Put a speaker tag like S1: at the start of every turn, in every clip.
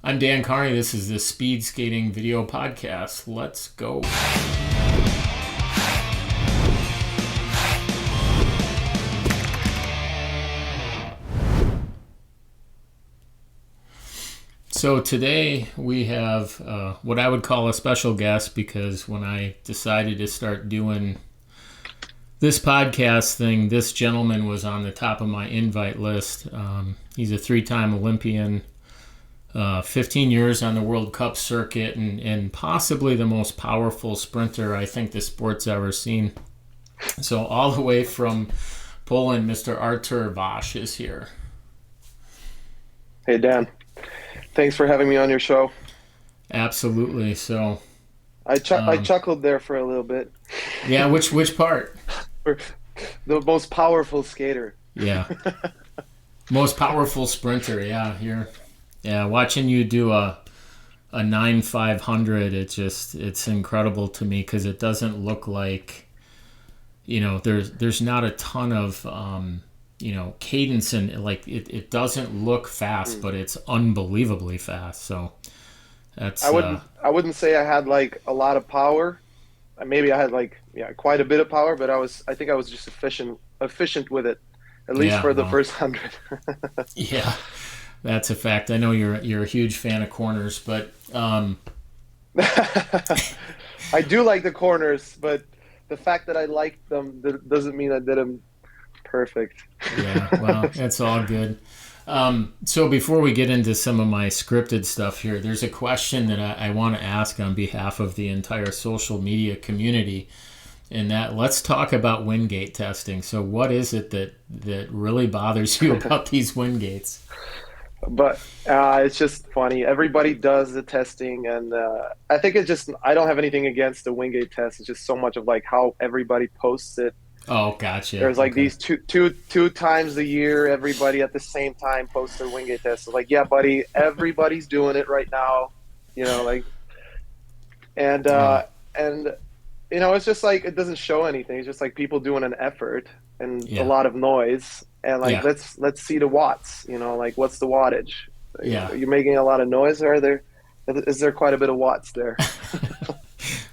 S1: I'm Dan Carney. This is the Speedskating video podcast. Let's go. So today we have what I would call a special guest, because when I decided to start doing this podcast thing, this gentleman was on the top of my invite list. He's a three-time Olympian, 15 years on the World Cup circuit, and possibly the most powerful sprinter I think the sport's ever seen. So all the way from Poland, Mr. Artur is here.
S2: Hey, Dan. Thanks for having me on your show.
S1: Absolutely. So
S2: I chuckled there for a little bit.
S1: Yeah, which part?
S2: The most powerful skater.
S1: Yeah. Most powerful sprinter. Yeah, watching you do a 9,500, it's incredible to me, because it doesn't look like, there's not a ton of cadence, and like it doesn't look fast, but it's unbelievably fast. So that's
S2: I wouldn't say I had like a lot of power. Maybe I had quite a bit of power, but I think I was just efficient with it, at least for the first 100.
S1: Yeah, that's a fact. I know you're a huge fan of corners, but
S2: I do like the corners, but the fact that I liked them doesn't mean I did them perfect.
S1: Yeah, well, that's all good. So before we get into some of my scripted stuff here, there's a question that I want to ask on behalf of the entire social media community, and that let's talk about Wingate testing. So what is it that really bothers you about these Wingates?
S2: But it's just funny. Everybody does the testing, and I think I don't have anything against the Wingate test. It's just so much of like how everybody posts it.
S1: Oh, gotcha.
S2: There's like these two times a year, everybody at the same time posts their Wingate test. So like, yeah, buddy, everybody's doing it right now, and it's just like, it doesn't show anything. It's just like people doing an effort and a lot of noise, and like let's see the watts. Like, what's the wattage?
S1: Yeah,
S2: you're making a lot of noise. Is there quite a bit of watts there?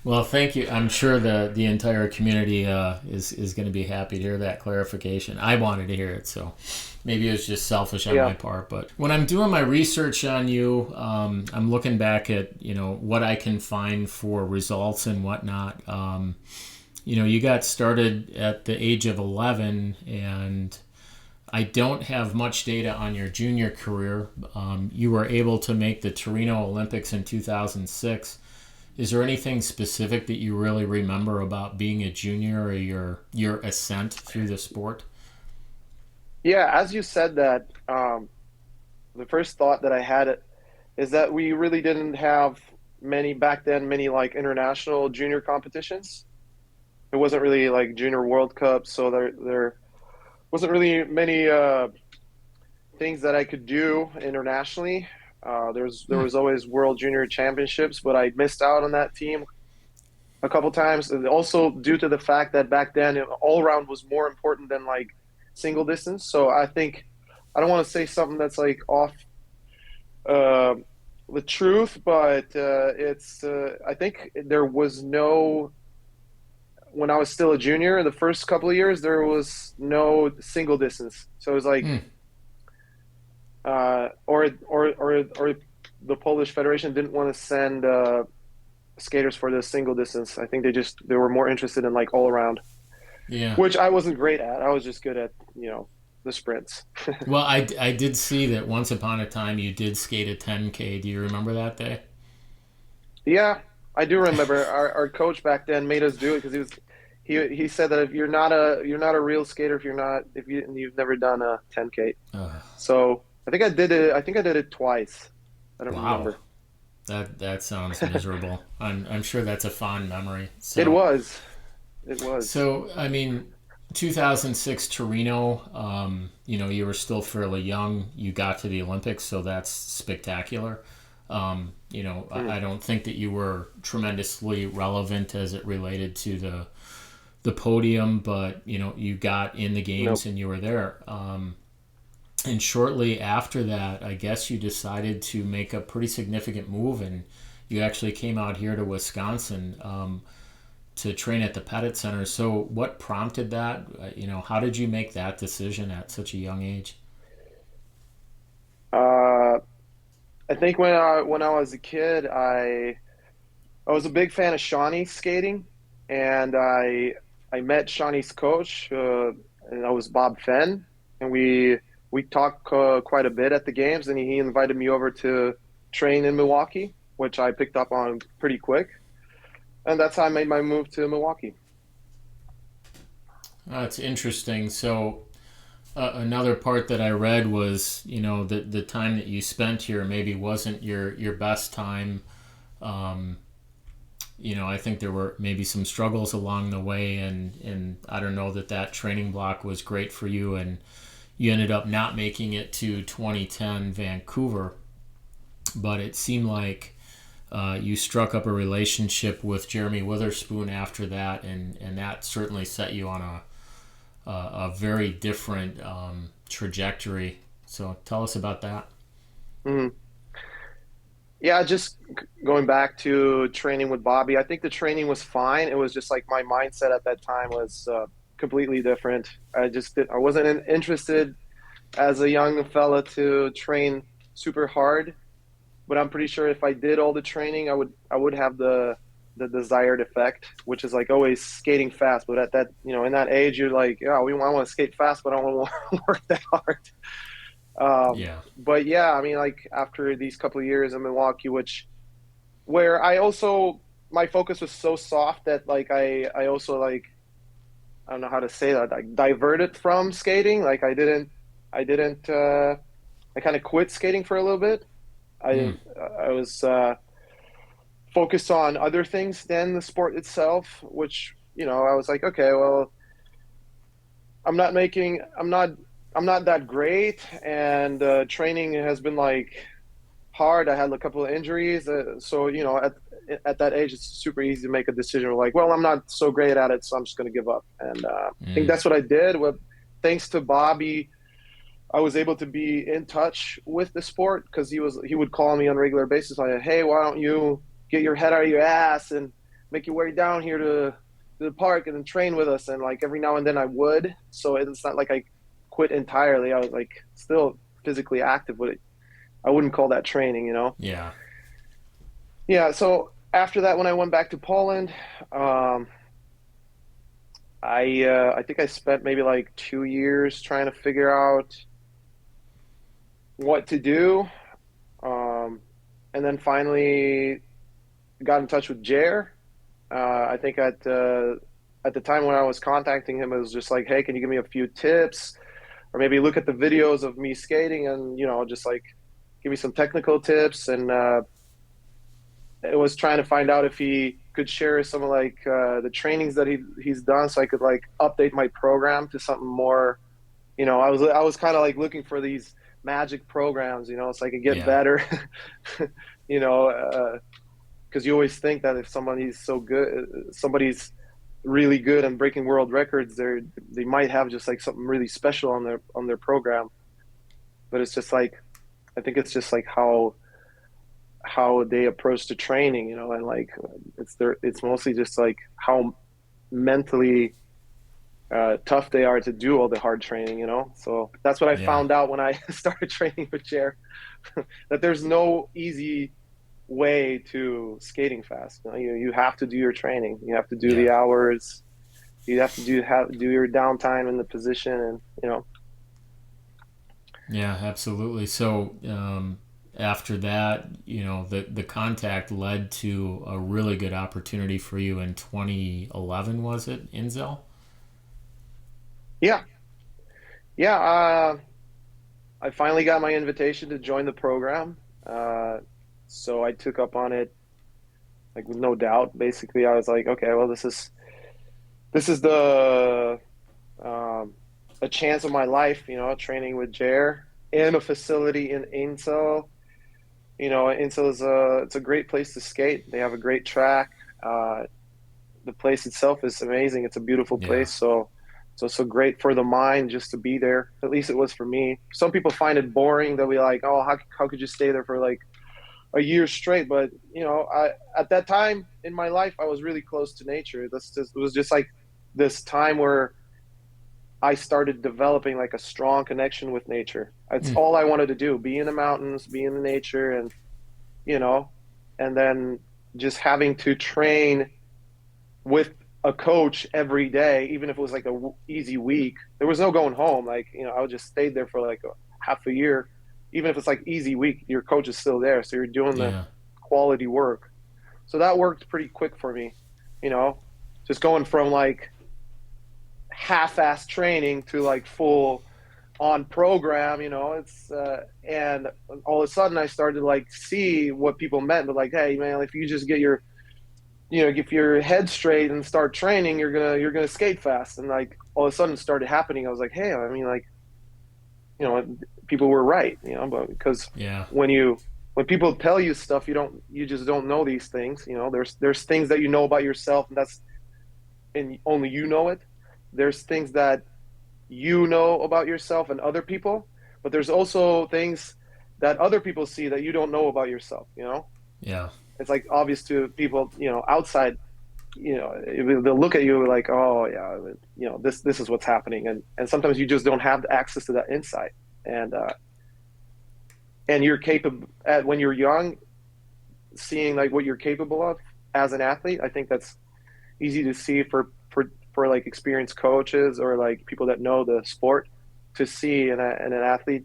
S1: Well, thank you. I'm sure the entire community is going to be happy to hear that clarification. I wanted to hear it, so maybe it was just selfish on my part. But when I'm doing my research on you, I'm looking back at what I can find for results and whatnot. You got started at the age of 11, and I don't have much data on your junior career. You were able to make the Torino Olympics in 2006. Is there anything specific that you really remember about being a junior, or your ascent through the sport?
S2: Yeah, as you said that, the first thought that I had is that we really didn't have many like international junior competitions. It wasn't really like junior World Cup, so there wasn't really many things that I could do internationally. There was always World Junior Championships, but I missed out on that team a couple times. And also due to the fact that back then all around was more important than like single distance. So I think, I don't want to say something that's like off the truth, but I think there was no, when I was still a junior, the first couple of years, there was no single distance. So it was like, or the Polish Federation didn't want to send skaters for the single distance. I think they were more interested in like all around.
S1: Yeah.
S2: Which I wasn't great at. I was just good at, the sprints.
S1: Well, I did see that once upon a time you did skate a 10K. Do you remember that day?
S2: Yeah, I do remember. Our coach back then made us do it because he said that if you're not a real skater if you've never done a 10K. So I think I did it twice. I don't remember.
S1: That sounds miserable. I'm sure that's a fond memory. So,
S2: It was.
S1: So, I mean, 2006 Torino, you were still fairly young. You got to the Olympics, so that's spectacular. I don't think that you were tremendously relevant as it related to the podium, but, you got in the games and you were there. And shortly after that, I guess you decided to make a pretty significant move, and you actually came out here to Wisconsin to train at the Pettit Center. So, what prompted that? How did you make that decision at such a young age?
S2: Uh, I think when I was a kid, I was a big fan of Shawnee skating, and I met Shawnee's coach, and that was Bob Fenn, and we talked quite a bit at the games, and he invited me over to train in Milwaukee, which I picked up on pretty quick, and that's how I made my move to Milwaukee.
S1: That's interesting. So, another part that I read was, the time that you spent here maybe wasn't your best time. Um, I think there were maybe some struggles along the way, and I don't know that training block was great for you, and you ended up not making it to 2010 Vancouver. But it seemed like you struck up a relationship with Jeremy Witherspoon after that, and that certainly set you on a very different trajectory. So tell us about that.
S2: Mhm. Yeah, just going back to training with Bobby, I think the training was fine. It was just like my mindset at that time was completely different. I wasn't interested as a young fella to train super hard, but I'm pretty sure if I did all the training, I would have the desired effect, which is like always skating fast. But at that, in that age, you're like, yeah, I want to skate fast, but I don't want to work that hard.
S1: Yeah.
S2: But yeah, I mean, like after these couple of years in Milwaukee, where I also my focus was so soft that like I also like I don't know how to say that, like diverted from skating. Like I didn't I kind of quit skating for a little bit. I
S1: Mm.
S2: I was focused on other things than the sport itself, which I was like, okay, well, I'm not making I'm not that great, and training has been like hard. I had a couple of injuries, so at that age, it's super easy to make a decision. Like, well, I'm not so great at it, so I'm just going to give up. And I think
S1: Mm.
S2: that's what I did. With thanks to Bobby, I was able to be in touch with the sport because he would call me on a regular basis like, hey, why don't you get your head out of your ass and make your way down here to the park and train with us? And like every now and then I would. So it's not like I quit entirely. I was like still physically active, but I wouldn't call that training.
S1: Yeah.
S2: Yeah. So after that, when I went back to Poland, um, I think I spent maybe like 2 years trying to figure out what to do. Um, and then finally got in touch with Jer. I think at the time when I was contacting him, it was just like, hey, can you give me a few tips, or maybe look at the videos of me skating and just like give me some technical tips. And it was trying to find out if he could share some of like the trainings that he's done, so I could like update my program to something more. I was kind of like looking for these magic programs, so I could get
S1: Yeah.
S2: better. you know, because you always think that if somebody's so good, somebody's really good and breaking world records, they might have just like something really special on their program. But it's just like I think it's just like how they approach the training, and like it's mostly just like how mentally tough they are to do all the hard training. So that's what I
S1: Yeah.
S2: found out when I started training with Chair, that there's no easy way to skating fast. You have to do your training. You have to do
S1: Yeah.
S2: the hours. You have to do your downtime in the position, and.
S1: Yeah, absolutely. So after that, the contact led to a really good opportunity for you in 2011, was it, Inzell?
S2: Yeah, yeah. I finally got my invitation to join the program, so I took up on it like with no doubt. Basically, I was like, okay, well, this is the um, a chance of my life, training with Jer in a facility in inzell. Inzell it's a great place to skate. They have a great track. The place itself is amazing. It's a beautiful
S1: Yeah.
S2: place. So So it's so great for the mind just to be there. At least it was for me. Some people find it boring. They'll be like, "Oh, how could you stay there for like a year straight?" But I at that time in my life, I was really close to nature. It was just like this time where I started developing like a strong connection with nature. It's
S1: Mm.
S2: all I wanted to do: be in the mountains, be in the nature, and you know, and then just having to train with a coach every day, even if it was like a easy week. There was no going home. Like, I would just stay there for like half a year. Even if it's like easy week, your coach is still there. So you're doing the
S1: Yeah.
S2: quality work. So that worked pretty quick for me, you know, just going from like half-ass training to like full on program, and all of a sudden I started to like see what people meant. But like, hey man, if you just get get your head straight and start training, you're gonna skate fast. And like all of a sudden it started happening. I was like, hey, I mean, like, people were right, but because
S1: Yeah.
S2: when people tell you stuff, you just don't know these things. There's things that you know about yourself, and only you know it. There's things that you know about yourself and other people, but there's also things that other people see that you don't know about yourself.
S1: Yeah.
S2: It's like obvious to people, outside, they'll look at you like, oh yeah, this is what's happening. And sometimes you just don't have the access to that insight. And you're capable when you're young, seeing like what you're capable of as an athlete. I think that's easy to see for like experienced coaches or like people that know the sport to see in an athlete,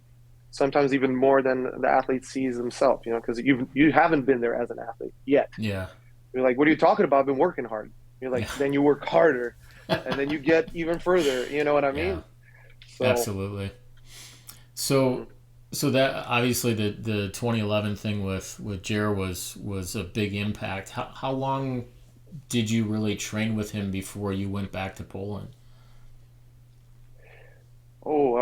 S2: sometimes even more than the athlete sees themselves, because you haven't been there as an athlete yet.
S1: Yeah.
S2: You're like, what are you talking about? I've been working hard. You're like,
S1: Yeah.
S2: then you work harder and then you get even further. You know what I
S1: Yeah.
S2: mean? So,
S1: Absolutely. So,
S2: mhm.
S1: so that obviously the 2011 thing with Jer was a big impact. How long did you really train with him before you went back to Poland?
S2: Oh,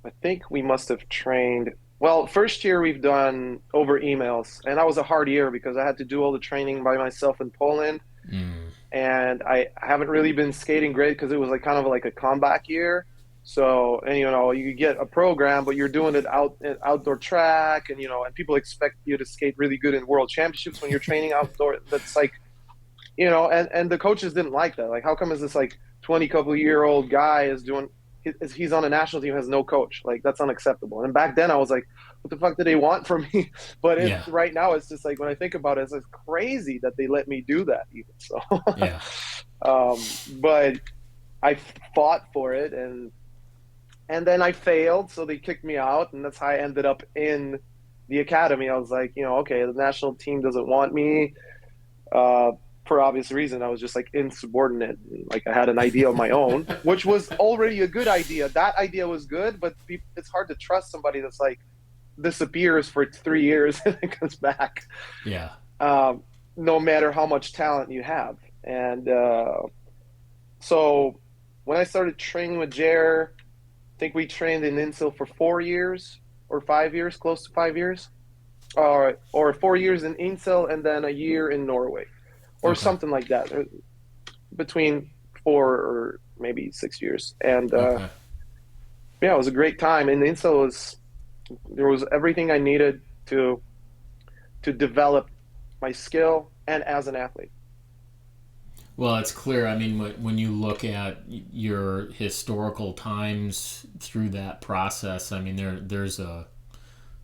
S2: I think we must have trained. Well, first year we've done over emails, and that was a hard year because I had to do all the training by myself in Poland,
S1: Mm.
S2: and I haven't really been skating great because it was like kind of like a comeback year. So, and you get a program, but you're doing it outdoor track, and people expect you to skate really good in world championships when you're training outdoor. That's like, and the coaches didn't like that. Like, how come is this like 20 couple year old guy is doing he's on a national team, has no coach? Like, that's unacceptable. And back then I was like, what the fuck do they want from me? But
S1: Yeah.
S2: right now it's just like, when I think about it, it's like crazy that they let me do that even. So
S1: Yeah.
S2: but I fought for it, and then I failed, so they kicked me out, and that's how I ended up in the academy. I was like, okay, the national team doesn't want me, uh, for obvious reason. I was just like insubordinate. Like, I had an idea of my own, which was already a good idea. That idea was good, but it's hard to trust somebody that's like disappears for 3 years and then comes back,
S1: Yeah.
S2: um, no matter how much talent you have. And so when I started training with Jer, I think we trained in inzell for 4 years or 5 years, close to 5 years, or 4 years in inzell and then a year in Norway, or
S1: Okay.
S2: something like that, between 4 or maybe 6 years. And
S1: Okay.
S2: yeah, it was a great time. And inzell there was everything I needed to develop my skill and as an athlete.
S1: Well, it's clear. I mean, when you look at your historical times through that process, I mean, there's a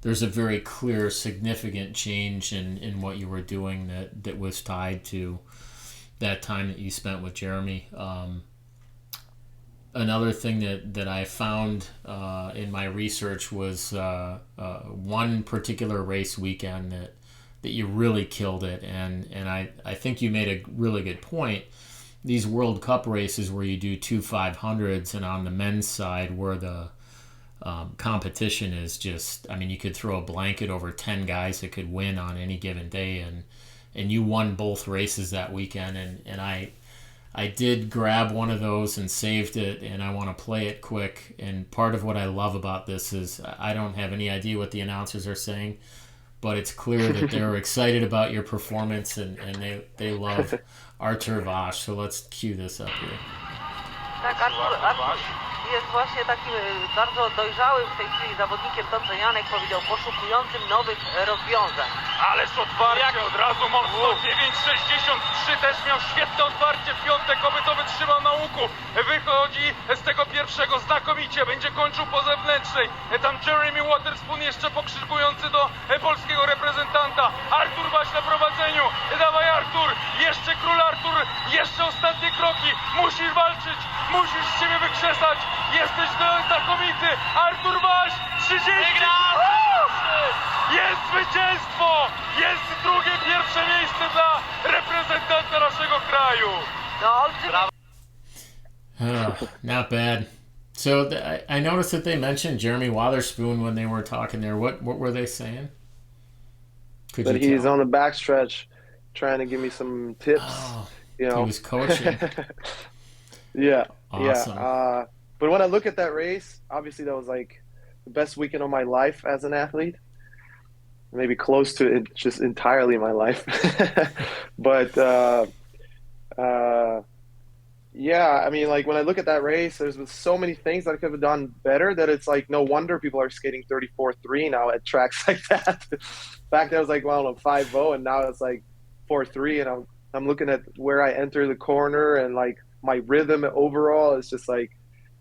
S1: very clear, significant change in what you were doing that was tied to that time that you spent with Jeremy. Another thing that I found in my research was one particular race weekend that you really killed it, and I think you made a really good point. These World Cup races where you do two 500s, and on the men's side where the competition is just, I mean, you could throw a blanket over 10 guys that could win on any given day, and you won both races that weekend, and I did grab one of those and saved it, and I want to play it quick. And part of what I love about this is I don't have any idea what the announcers are saying, but it's clear that they're excited about your performance, and they love Artur. So let's cue this up here.
S3: Tak, Artur jest właśnie takim bardzo dojrzałym w tej chwili zawodnikiem, to co Janek powiedział, poszukującym nowych rozwiązań.
S4: Ależ otwarcie od razu mocno, 9,63 też miał świetne otwarcie w piątek, oby to wytrzymał na łuku. Wychodzi z tego pierwszego znakomicie, będzie kończył po zewnętrznej. Tam Jeremy Waterspoon jeszcze pokrzykujący do polskiego reprezentanta. Artur Waś na prowadzeniu, dawaj Artur, jeszcze król Artur, jeszcze ostatnie kroki, musisz walczyć, musisz z siebie wykrzesać, jesteś znakomity, Artur Waś, 30 jest zwycięstwo! Jest drugie, pierwsze miejsce dla reprezentanta naszego kraju.
S3: No, olbrzymi.
S1: Not bad. So I noticed that they mentioned Jeremy Waterspoon when they were talking there. What were they saying? Could
S2: But
S1: you
S2: he's
S1: tell?
S2: on the backstretch trying to give me some tips.
S1: Oh,
S2: You know,
S1: he was coaching.
S2: yeah,
S1: Awesome.
S2: yeah. But when I look at that race, obviously that was like the best weekend of my life as an athlete. Maybe close to it, just entirely my life. But yeah, I mean, like when I look at that race, there's been so many things that I could have done better that it's like no wonder people are skating 34.3 now at tracks like that. Back then it was like, well, I don't know, 5.0, and now it's like 4.3, and I'm looking at where I enter the corner and like my rhythm overall is just like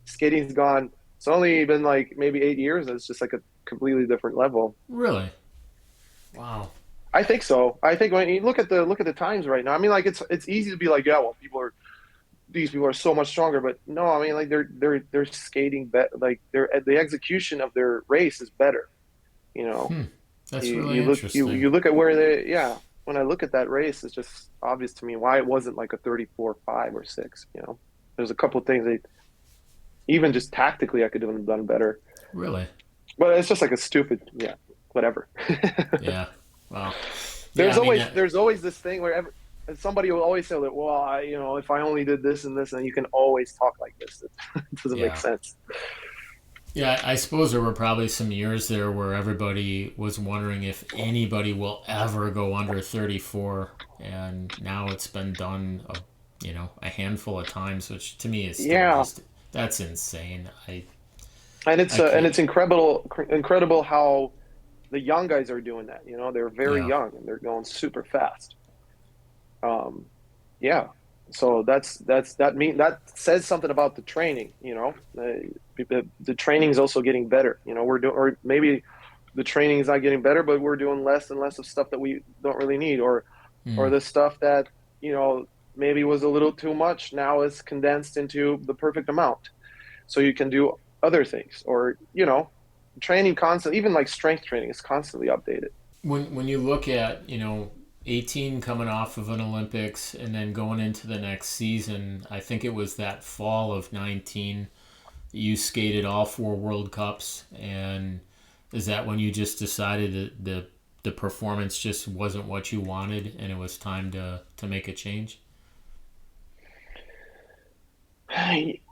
S2: skating's gone. It's only been like maybe 8 years, and it's just like a completely different level.
S1: Really? Wow.
S2: I think so. I think when you look at the times right now, I mean, like it's easy to be like, yeah, well, these people are so much stronger, but no, I mean, like they're skating better. Like the execution of their race is better. You know,
S1: That's really
S2: you look
S1: interesting.
S2: you look at where they when I look at that race, it's just obvious to me why it wasn't like a 34.5 or 6. You know, there's a couple of things that even just tactically I could have done better.
S1: Really?
S2: But it's just like a stupid, whatever.
S1: Yeah. Wow.
S2: There's
S1: Yeah, I mean,
S2: there's always this thing where somebody will always say that, well, if I only did this and this, and you can always talk like this. It doesn't make sense.
S1: Yeah, I suppose there were probably some years there where everybody was wondering if anybody will ever go under 34, and now it's been done, a handful of times, which to me is still just, that's insane.
S2: And it's incredible how the young guys are doing that. You know, they're very young and they're going super fast. So that says something about the training. You know, the training is also getting better. You know, or maybe the training is not getting better, but we're doing less and less of stuff that we don't really need, or the stuff that maybe was a little too much now is condensed into the perfect amount, so you can do other things, or training constant, even like strength training is constantly updated.
S1: When you look at 18 coming off of an Olympics and then going into the next season, I think it was that fall of 19 you skated all 4 World Cups, and is that when you just decided that the performance just wasn't what you wanted and it was time to make a change?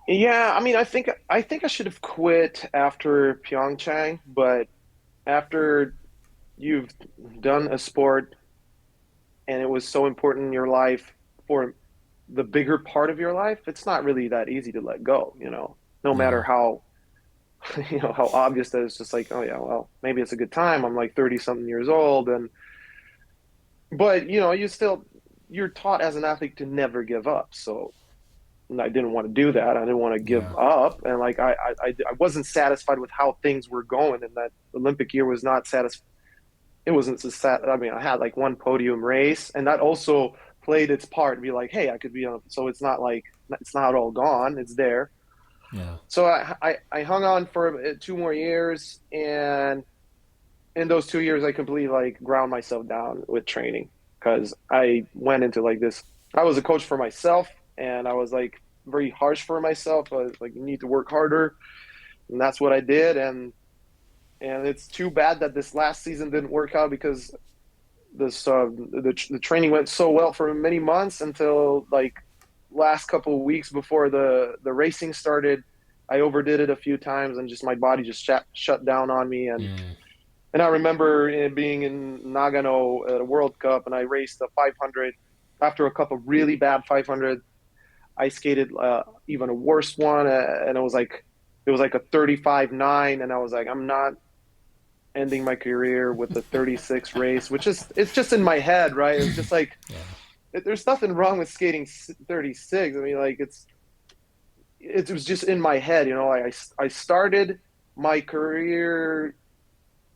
S2: Yeah, I mean, I think I should have quit after Pyeongchang, but after you've done a sport and it was so important in your life for the bigger part of your life, it's not really that easy to let go, no matter how, how obvious that it's just like, oh yeah, well, maybe it's a good time. I'm like 30 something years old. But you're taught as an athlete to never give up. So I didn't want to do that. I didn't want to give up. And like, I wasn't satisfied with how things were going. And that Olympic year was not satisfied. It wasn't so sad. I mean, I had like one podium race, and that also played its part to be like, hey, I could be on. So it's not like it's not all gone. It's there.
S1: Yeah.
S2: So I hung on for 2 more years, and in those 2 years, I completely like ground myself down with training, because I went into like this. I was a coach for myself, and I was like very harsh for myself. I was like, you need to work harder, and that's what I did. And it's too bad that this last season didn't work out, because the training went so well for many months until like last couple of weeks before the racing started. I overdid it a few times, and just my body just shut down on me. And I remember being in Nagano at a World Cup, and I raced a 500. After a couple of really bad 500, I skated even a worse one, and it was like a 35.9, and I was like, I'm not ending my career with a 36 race, which is, it's just in my head, right? It's just like, there's nothing wrong with skating 36. I mean, like it was just in my head, you know. I started my career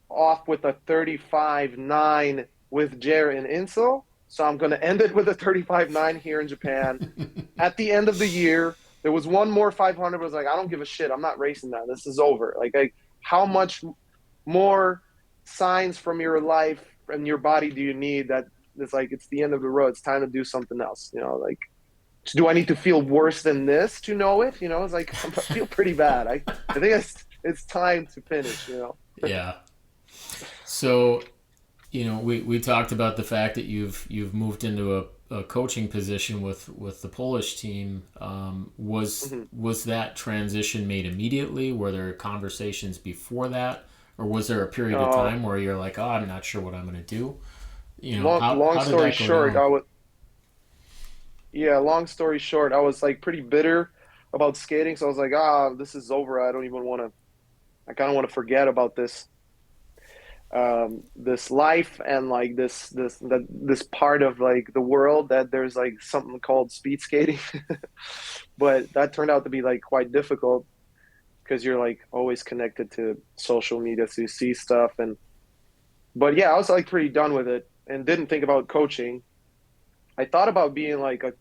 S2: off with a 35.9 with Jerma and inzell, so I'm going to end it with a 35.9 here in Japan. At the end of the year, there was one more 500, but I was like, I don't give a shit. I'm not racing that. This is over. Like how much more signs from your life and your body do you need that it's like, it's the end of the road. It's time to do something else, you know, like, do I need to feel worse than this to know it? You know, it's like, I feel pretty bad. I think it's time to finish, you know?
S1: Yeah. So, you know, we talked about the fact that you've moved into a coaching position with the Polish team. Was that transition made immediately? Were there conversations before that? Or was there a period of time where you're like, oh, I'm not sure what I'm going to do? You know,
S2: long story short, long story short, I was like pretty bitter about skating. So I was like, this is over. I kind of want to forget about this life and like this part of like the world, that there's like something called speed skating. But that turned out to be like quite difficult, because you're like always connected to social media, so you see stuff. But yeah, I was like pretty done with it and didn't think about coaching. I thought about being like a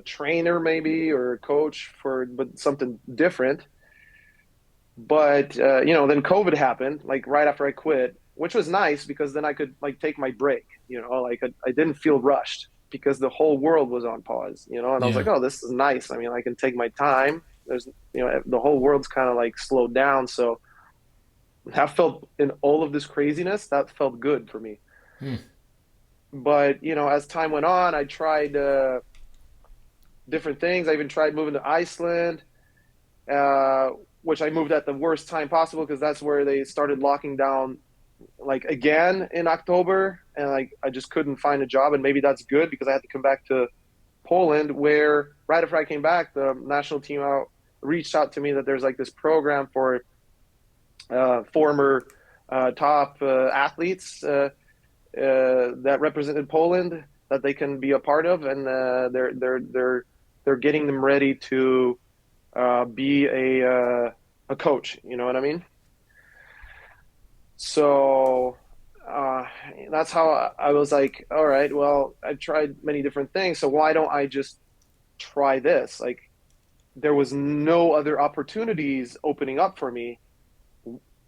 S2: trainer maybe, or a coach but something different. But you know, then COVID happened like right after I quit, which was nice because then I could like take my break, you know, like I didn't feel rushed because the whole world was on pause, you know. And I was like, oh, this is nice. I mean, I can take my time. There's, you know, the whole world's kind of like slowed down. So that felt, in all of this craziness, that felt good for me. But, you know, as time went on, I tried different things. I even tried moving to Iceland, which I moved at the worst time possible, because that's where they started locking down like again in October. And like, I just couldn't find a job. And maybe that's good, because I had to come back to Poland, where right after I came back, the national team reached out to me that there's like this program for former top athletes that represented Poland, that they can be a part of, and they're getting them ready to be a coach. You know what I mean? So that's how I was like, all right, well, I've tried many different things, so why don't I just try this? Like, there was no other opportunities opening up for me.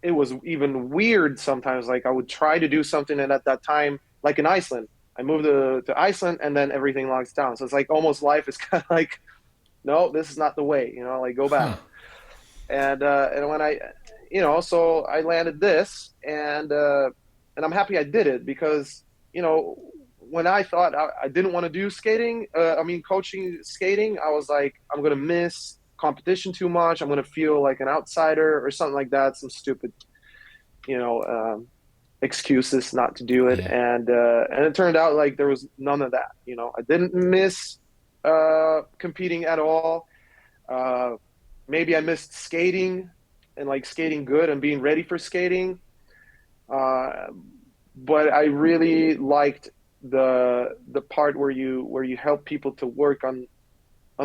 S2: It was even weird sometimes. Like, I would try to do something, and at that time, like in Iceland, I moved to Iceland, and then everything locks down. So it's like almost life is kind of like, no, this is not the way, you know, like go back. And when I, you know, so I landed this, and I'm happy I did it, because, you know, when I thought I didn't want to do coaching skating, I was like, I'm going to miss competition too much. I'm going to feel like an outsider or something like that. Some stupid, you know, excuses not to do it.
S1: Yeah.
S2: And it turned out like there was none of that. You know, I didn't miss competing at all. Maybe I missed skating, and like skating good and being ready for skating. But I really liked the part where you help people to work on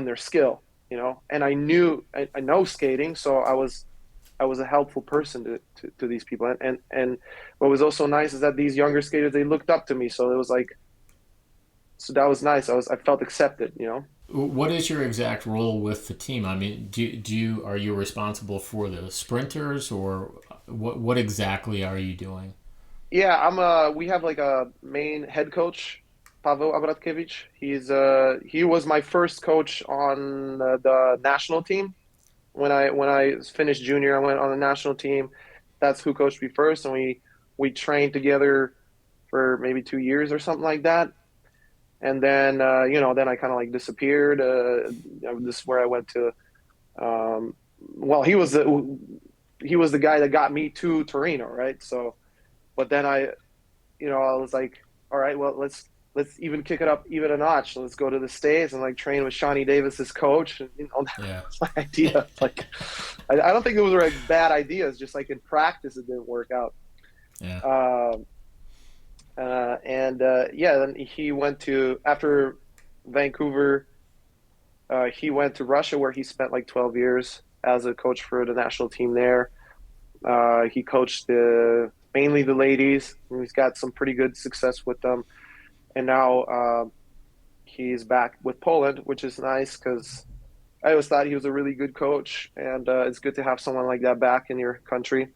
S2: their skill, you know. And I know skating, so I was a helpful person to these people. And what was also nice is that these younger skaters, they looked up to me, so it was like, so that was nice. I felt accepted, you know.
S1: What is your exact role with the team? I mean, are you responsible for the sprinters, or what exactly are you doing?
S2: Yeah, we have like a main head coach, Pavel Abratkevich. He was my first coach on the national team. When I finished junior, I went on the national team. That's who coached me first, and we trained together for maybe 2 years or something like that. And then you know, then I kind of like disappeared. This is where I went to. Well, he was the guy that got me to Torino, right? So, but then I was like, all right, well, let's let's even kick it up even a notch. Let's go to the States and like train with Shawnee Davis's coach. And,
S1: Yeah.
S2: that's my idea. Like, I don't think those were like bad ideas. Just like in practice, it didn't work out.
S1: Yeah.
S2: Yeah, then he went to, after Vancouver, he went to Russia where he spent like 12 years as a coach for the national team there. He coached mainly the ladies. He's got some pretty good success with them. And now he's back with Poland, which is nice because I always thought he was a really good coach, and it's good to have someone like that back in your country.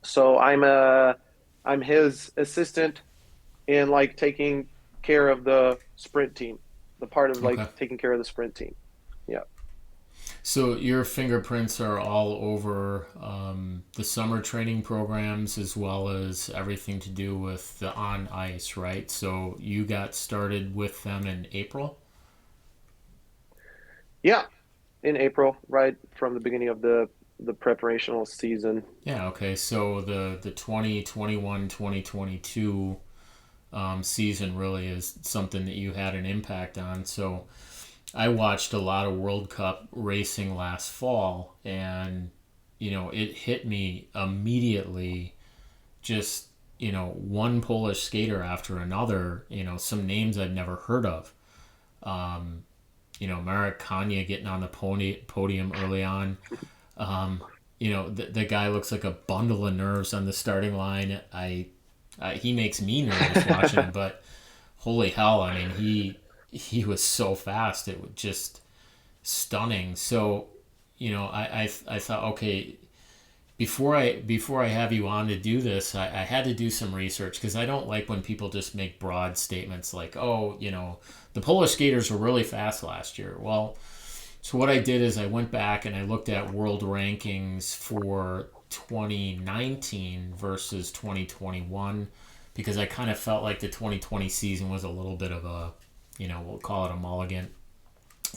S2: So I'm his assistant in like taking care of the sprint team, the part of like
S1: Okay.
S2: taking care of the sprint team. Yeah.
S1: So your fingerprints are all over the summer training programs as well as everything to do with the on ice, right? So you got started with them in April?
S2: Yeah, in April, right from the beginning of the preparational season.
S1: Yeah, okay. So the 2021-2022 season really is something that you had an impact on. So I watched a lot of World Cup racing last fall, and it hit me immediately. Just one Polish skater after another. Some names I'd never heard of. Marek Kania getting on the podium early on. The guy looks like a bundle of nerves on the starting line. He makes me nervous watching him, but holy hell, I mean, he was so fast. It was just stunning. So, I thought, okay, before I have you on to do this, I had to do some research because I don't like when people just make broad statements like, oh, the Polish skaters were really fast last year. Well, so what I did is I went back and I looked at world rankings for 2019 versus 2021 because I kind of felt like the 2020 season was a little bit of a, we'll call it a mulligan.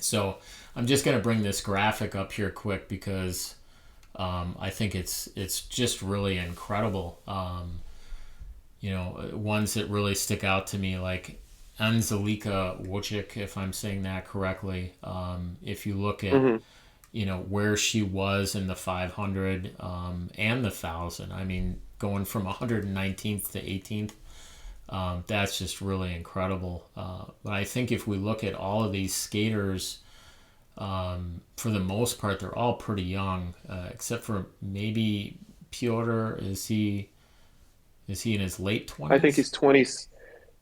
S1: So I'm just going to bring this graphic up here quick because I think it's just really incredible. Ones that really stick out to me, like Anzelika Wojcik, if I'm saying that correctly. If you look at where she was in the 500 and the 1,000, I mean, going from 119th to 18th, that's just really incredible. But I think if we look at all of these skaters, for the most part, they're all pretty young, except for maybe Piotr. Is he in his late 20s?
S2: I think he's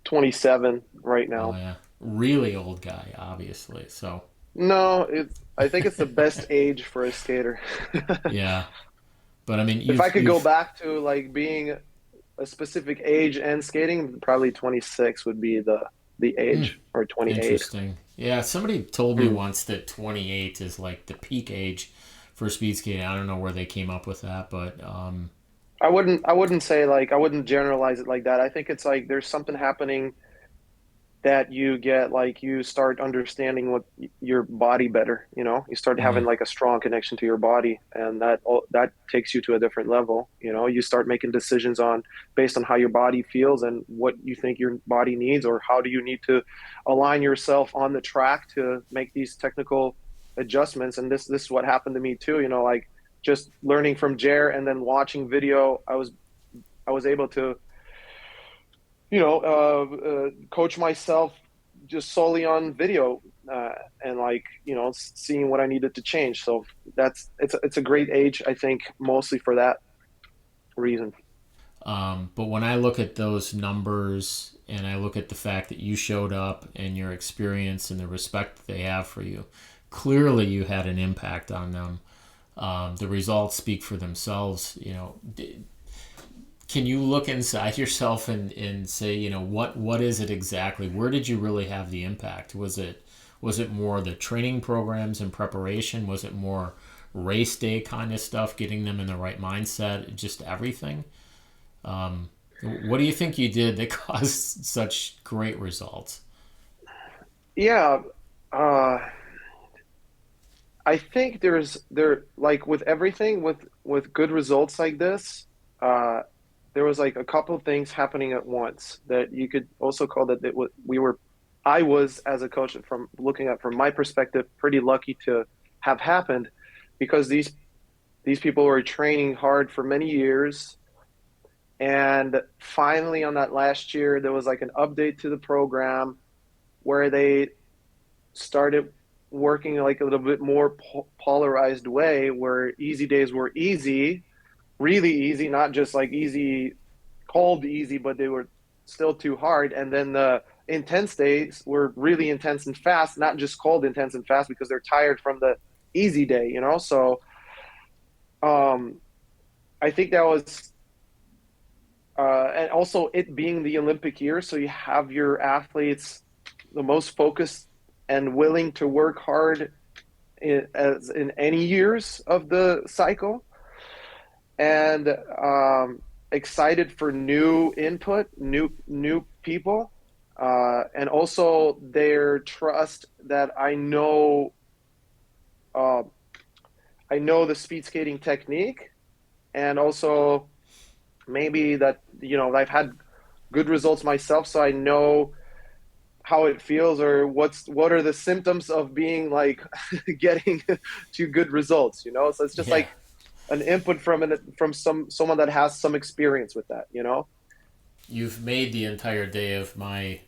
S2: 27 right now.
S1: Oh yeah, really old guy, obviously. So
S2: no, I think it's the best age for a skater.
S1: Yeah, but I mean,
S2: if I could go back to like being a specific age and skating, probably 26 would be the age, or 28.
S1: Interesting. Yeah, somebody told me once that 28 is like the peak age for speed skating. I don't know where they came up with that, but
S2: I wouldn't say like, I wouldn't generalize it like that. I think it's like there's something happening that you get, like you start understanding what your body better, you start having like a strong connection to your body, and that takes you to a different level. You start making decisions based on how your body feels and what you think your body needs, or how do you need to align yourself on the track to make these technical adjustments. And this is what happened to me too, like just learning from Jer and then watching video, I was able to coach myself just solely on video, and like, seeing what I needed to change. So it's a great age, I think, mostly for that reason.
S1: But when I look at those numbers and I look at the fact that you showed up and your experience and the respect that they have for you, clearly you had an impact on them. The results speak for themselves. Can you look inside yourself and say, what is it exactly? Where did you really have the impact? Was it more the training programs and preparation? Was it more race day kind of stuff, getting them in the right mindset, just everything? What do you think you did that caused such great results?
S2: Yeah, I think there like with everything with good results like this, there was like a couple things happening at once that you could also call that I was, as a coach, from looking at from my perspective, pretty lucky to have happened, because these people were training hard for many years, and finally on that last year there was like an update to the program where they started working like a little bit more polarized way, where easy days were easy, really easy, not just like easy, cold easy, but they were still too hard. And then the intense days were really intense and fast, not just cold, intense and fast, because they're tired from the easy day, you know? So I think that was, and also it being the Olympic year, so you have your athletes the most focused and willing to work hard as in any years of the cycle, and excited for new input, new people, and also their trust that I know the speed skating technique, and also maybe that, you know, I've had good results myself, so I know how it feels, or what are the symptoms of being like getting to good results, you know? So it's just like an input from someone that has some experience with that, you know?
S1: You've made the entire day of my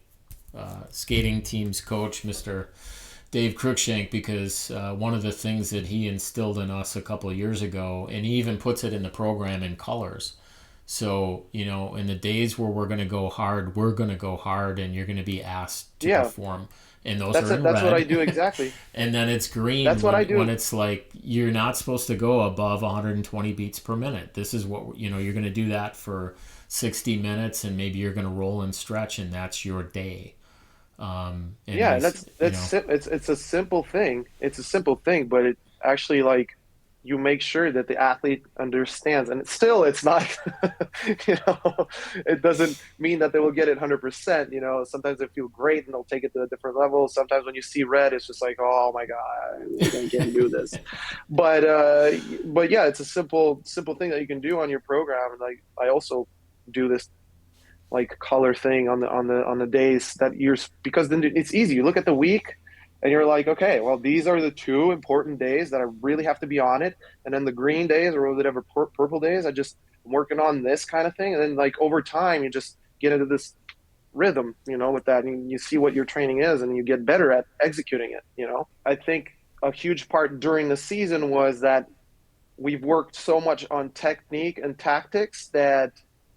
S1: skating team's coach, Mr. Dave Cruikshank, because one of the things that he instilled in us a couple of years ago, and he even puts it in the program in colors. So, you know, in the days where we're going to go hard, we're going to go hard, and you're going to be asked to perform. And those are in
S2: that's
S1: red.
S2: what I do exactly.
S1: And then it's green.
S2: That's what I do.
S1: When it's like, you're not supposed to go above 120 beats per minute. This is what, you know, you're going to do that for 60 minutes, and maybe you're going to roll and stretch, and that's your day.
S2: Yeah, that's it's a simple thing. It's a simple thing, but it actually, like, you make sure that the athlete understands, and it's not, you know, it doesn't mean that they will get it 100%. You know, sometimes they feel great and they'll take it to a different level. Sometimes when you see red, it's just like, oh my god, I can't do this. But yeah, it's a simple thing that you can do on your program. And like, I also do this like color thing on the days that because then it's easy. You look at the week and you're like, okay, well, these are the 2 important days that I really have to be on it. And then the green days, or whatever, purple days, I'm working on this kind of thing. And then like over time, you just get into this rhythm, you know, with that, and you see what your training is, and you get better at executing it, you know? I think a huge part during the season was that we've worked so much on technique and tactics that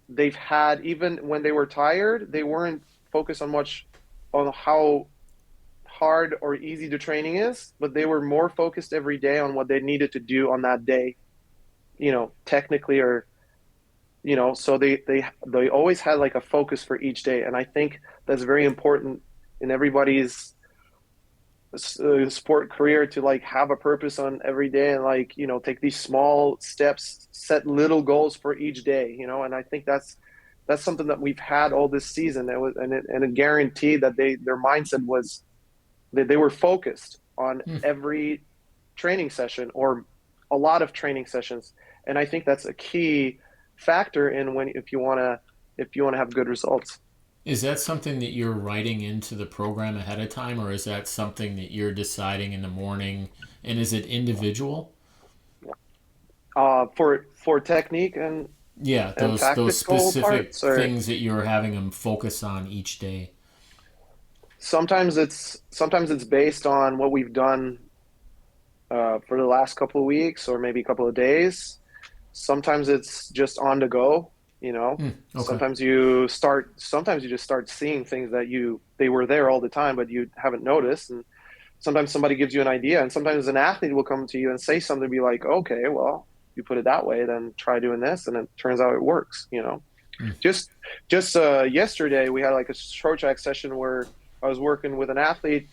S2: they've had, even when they were tired, they weren't focused on much on how hard or easy the training is, but they were more focused every day on what they needed to do on that day, you know, technically, or, you know, so they always had like a focus for each day. And I think that's very important in everybody's sport career, to like have a purpose on every day, and like, you know, take these small steps, set little goals for each day, you know. And I think that's something that we've had all this season. It guaranteed that their mindset was that they were focused on every training session, or a lot of training sessions. And I think that's a key factor in if you want to have good results.
S1: Is that something that you're writing into the program ahead of time, or is that something that you're deciding in the morning? And is it individual?
S2: For technique and
S1: those specific
S2: parts,
S1: things that you're having them focus on each day.
S2: Sometimes it's based on what we've done for the last couple of weeks, or maybe a couple of days. Sometimes it's just on the go. You know, okay. Sometimes you just start seeing things that they were there all the time, but you haven't noticed. And sometimes somebody gives you an idea, and sometimes an athlete will come to you and say something, be like, okay, well, you put it that way, then try doing this. And it turns out it works, you know. Just yesterday, we had like a short track session where I was working with an athlete,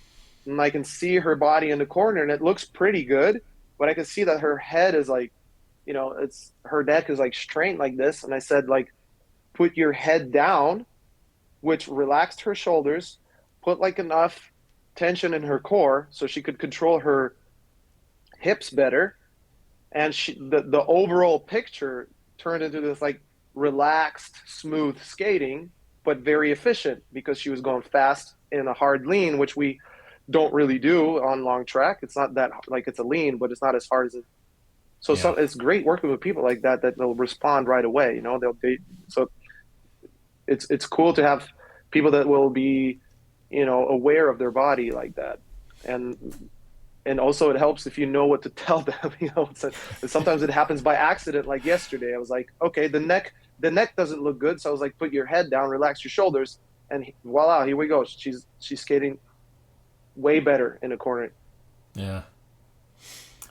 S2: and I can see her body in the corner, and it looks pretty good, but I can see that her head is like, you know, her neck is like straight like this. And I said, like, put your head down, which relaxed her shoulders, put like enough tension in her core so she could control her hips better. And the overall picture turned into this like relaxed, smooth skating, but very efficient because she was going fast in a hard lean, which we don't really do on long track. It's not that like it's a lean, but it's not as hard as it. So
S1: Yeah.
S2: it's great working with people like that they'll respond right away. You know, so it's cool to have people that will be, you know, aware of their body like that, and also it helps if you know what to tell them. You know, sometimes it happens by accident. Like yesterday, I was like, okay, the neck doesn't look good, so I was like, put your head down, relax your shoulders, and voila, here we go. She's skating way better in a corner.
S1: Yeah.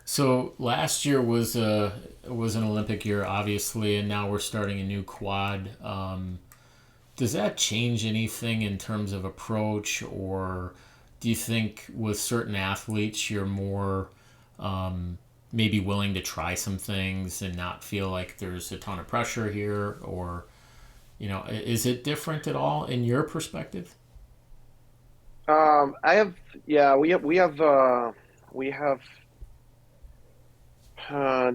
S1: So last year was an Olympic year, obviously, and now we're starting a new quad. Does that change anything in terms of approach, or do you think with certain athletes you're more maybe willing to try some things and not feel like there's a ton of pressure here, or is it different at all in your perspective?
S2: I have, yeah, we have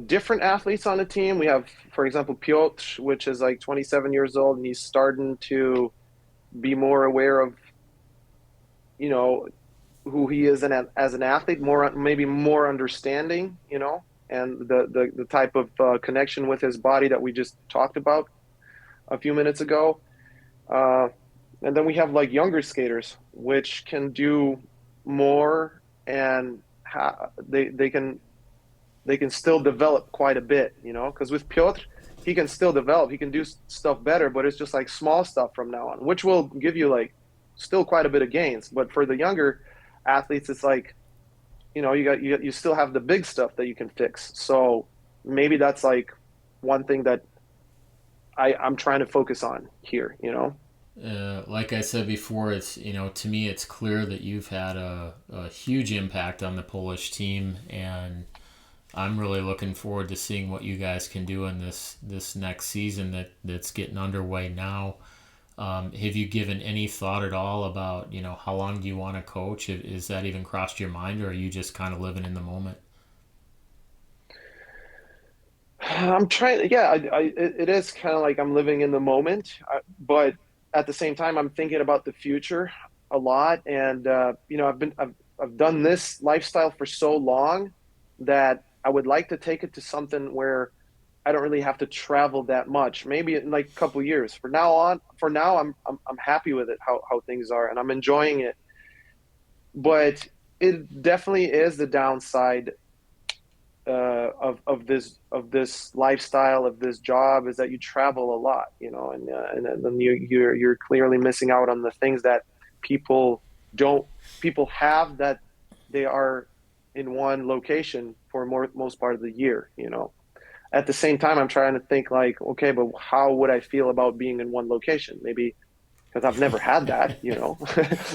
S2: different athletes on the team. We have, for example, Piotr, which is like 27 years old, and he's starting to be more aware of, you know, who he is as an athlete, more maybe more understanding, you know, and the type of connection with his body that we just talked about a few minutes ago. Uh, and then we have like younger skaters, which can do more, and they can still develop quite a bit, you know, because with Piotr, he can still develop, he can do stuff better, but it's just like small stuff from now on, which will give you like still quite a bit of gains. But for the younger athletes, it's like, you know, you still have the big stuff that you can fix. So maybe that's like one thing that I'm trying to focus on here, you know.
S1: Like I said before, it's to me it's clear that you've had a huge impact on the Polish team, and I'm really looking forward to seeing what you guys can do in this next season that's getting underway now. Have you given any thought at all about how long do you want to coach? Is that even crossed your mind, or are you just kind of living in the moment?
S2: I'm trying. Yeah, it is kind of like I'm living in the moment, but at the same time, I'm thinking about the future a lot. And you know, I've done this lifestyle for so long that I would like to take it to something where I don't really have to travel that much. Maybe in like a couple years. For now, I'm happy with it how things are, and I'm enjoying it. But it definitely is the downside of this lifestyle, of this job, is that you travel a lot, you know, and then you're clearly missing out on the things that people don't people have, that they are in one location for most part of the year, you know. At the same time, I'm trying to think like, okay, but how would I feel about being in one location? Maybe because I've never had that, you know.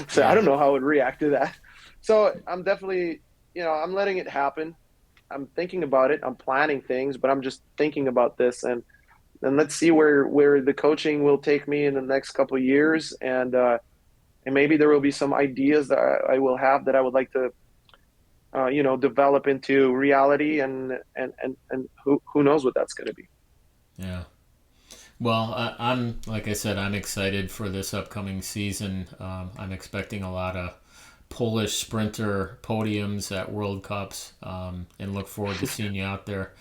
S2: So I
S1: Yeah.
S2: don't know how I would react to that. So I'm definitely, you know, I'm letting it happen. I'm thinking about it. I'm planning things, but I'm just thinking about this, and let's see where the coaching will take me in the next couple of years, and maybe there will be some ideas that I will have that I would like to, you know, develop into reality, and who knows what that's going to be.
S1: Yeah. Well, I'm like I said, I'm excited for this upcoming season. I'm expecting a lot of Polish sprinter podiums at World Cups, and look forward to seeing you out there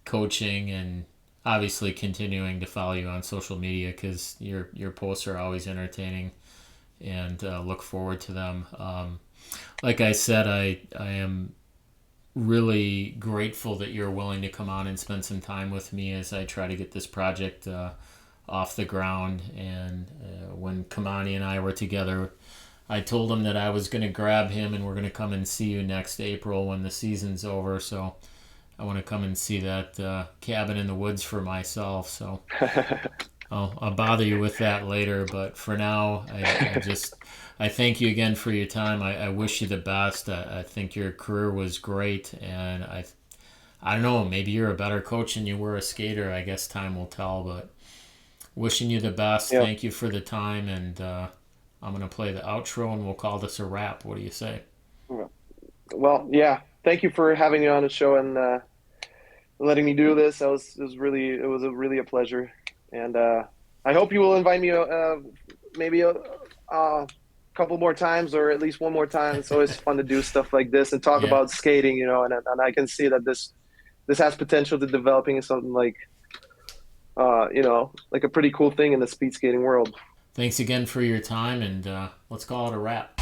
S1: coaching, and obviously continuing to follow you on social media because your posts are always entertaining, and look forward to them. Like I said, I am really grateful that you're willing to come on and spend some time with me as I try to get this project off the ground. And when Kamani and I were together, I told him that I was going to grab him and we're going to come and see you next April when the season's over. So I want to come and see that cabin in the woods for myself. So I'll bother you with that later. But for now, I thank you again for your time. I wish you the best. I think your career was great, and I don't know, maybe you're a better coach than you were a skater. I guess time will tell, but wishing you the best.
S2: Yeah.
S1: Thank you for the time, and I'm going to play the outro, and we'll call this a wrap. What do you say?
S2: Well, yeah. Thank you for having me on the show, and letting me do this. It was really a pleasure. And I hope you will invite me maybe a couple more times, or at least one more time. It's always fun to do stuff like this and talk about skating, you know, and I can see that this has potential to developing something like, you know, like a pretty cool thing in the speed skating world.
S1: Thanks again for your time, and let's call it a wrap.